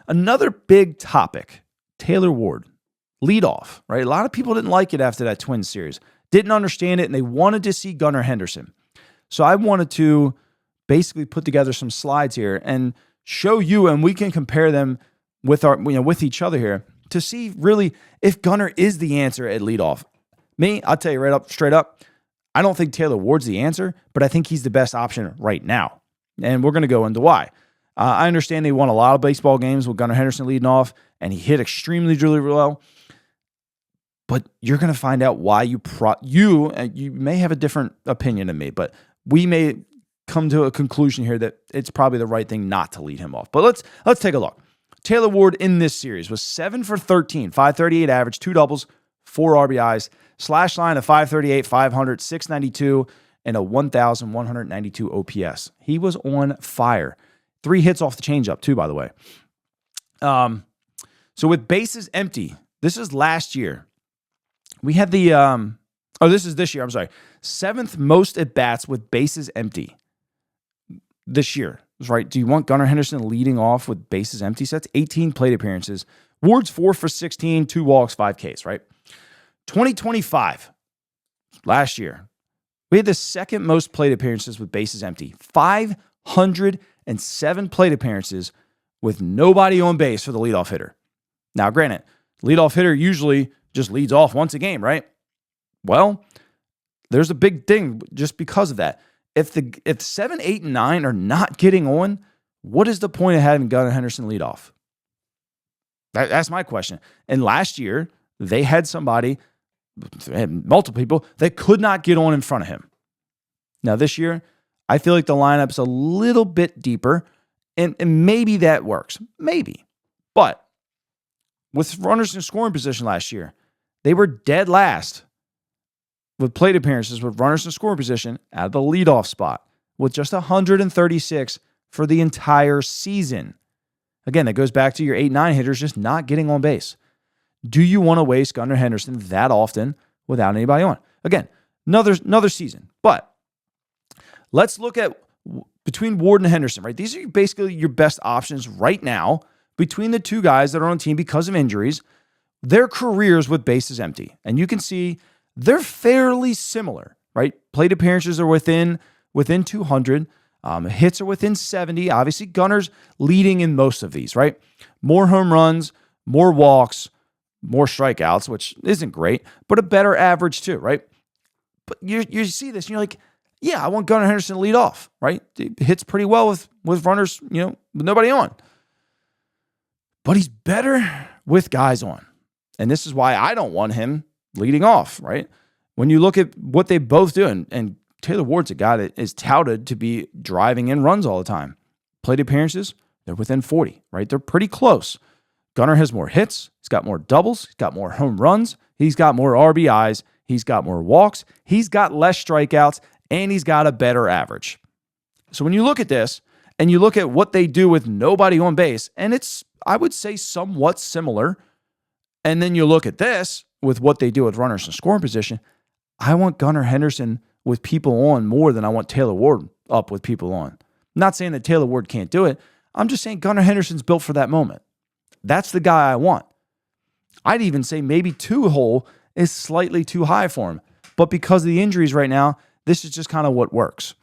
Another big topic, Taylor Ward, leadoff, right? A lot of people didn't like it after that Twins series, didn't understand it, and they wanted to see Gunnar Henderson. So I wanted to basically put together some slides here and show you, and we can compare them with with each other here to see really if Gunnar is the answer at leadoff. Me, I'll tell you straight up, I don't think Taylor Ward's the answer, but I think he's the best option right now. And we're going to go into why. I understand they won a lot of baseball games with Gunnar Henderson leading off, and he hit extremely, really well. But you're going to find out why you may have a different opinion than me, but we may come to a conclusion here that it's probably the right thing not to lead him off. But let's take a look. Taylor Ward in this series was 7 for 13, 538 average, 2 doubles, 4 RBIs, slash line of 538, 500, 692, and a 1,192 OPS. He was on fire. 3 hits off the changeup too, by the way. So with bases empty, this is last year. We had this is this year, I'm sorry. 7th most at-bats with bases empty this year. That's right. Do you want Gunnar Henderson leading off with bases empty? So that's 18 plate appearances. Ward's 4 for 16, 2 walks, 5 Ks, right? 2025, last year, we had the 2nd most plate appearances with bases empty. 507 plate appearances with nobody on base for the leadoff hitter. Now, granted, leadoff hitter usually just leads off once a game, right? Well, there's a big thing just because of that. If 7, 8, and 9 are not getting on, what is the point of having Gunnar Henderson lead off? That's my question. And last year, they had multiple people that could not get on in front of him. Now, this year, I feel like the lineup's a little bit deeper, and maybe that works. Maybe. But with runners in scoring position last year, they were dead last with plate appearances with runners in scoring position out of the leadoff spot with just 136 for the entire season. Again, that goes back to your 8-9 hitters just not getting on base. Do you want to waste Gunnar Henderson that often without anybody on? Again, another season. But let's look at between Ward and Henderson, right? These are basically your best options right now between the two guys that are on the team because of injuries. Their careers with bases empty. And you can see they're fairly similar, right? Plate appearances are within 200. Hits are within 70. Obviously, Gunnar's leading in most of these, right? More home runs, more walks, more strikeouts, which isn't great, but a better average too, right? But you see this, and you're like, yeah, I want Gunnar Henderson to lead off, right? He hits pretty well with runners, with nobody on. But he's better with guys on. And this is why I don't want him leading off, right? When you look at what they both do, and Taylor Ward's a guy that is touted to be driving in runs all the time. Plate appearances, they're within 40, right? They're pretty close. Gunnar has more hits. He's got more doubles. He's got more home runs. He's got more RBIs. He's got more walks. He's got less strikeouts, and he's got a better average. So when you look at this, and you look at what they do with nobody on base, and it's, I would say, somewhat similar, and then you look at this with what they do with runners in scoring position, I want Gunnar Henderson with people on more than I want Taylor Ward up with people on. I'm not saying that Taylor Ward can't do it. I'm just saying Gunnar Henderson's built for that moment. That's the guy I want. I'd even say maybe 2-hole is slightly too high for him. But because of the injuries right now, this is just kind of what works.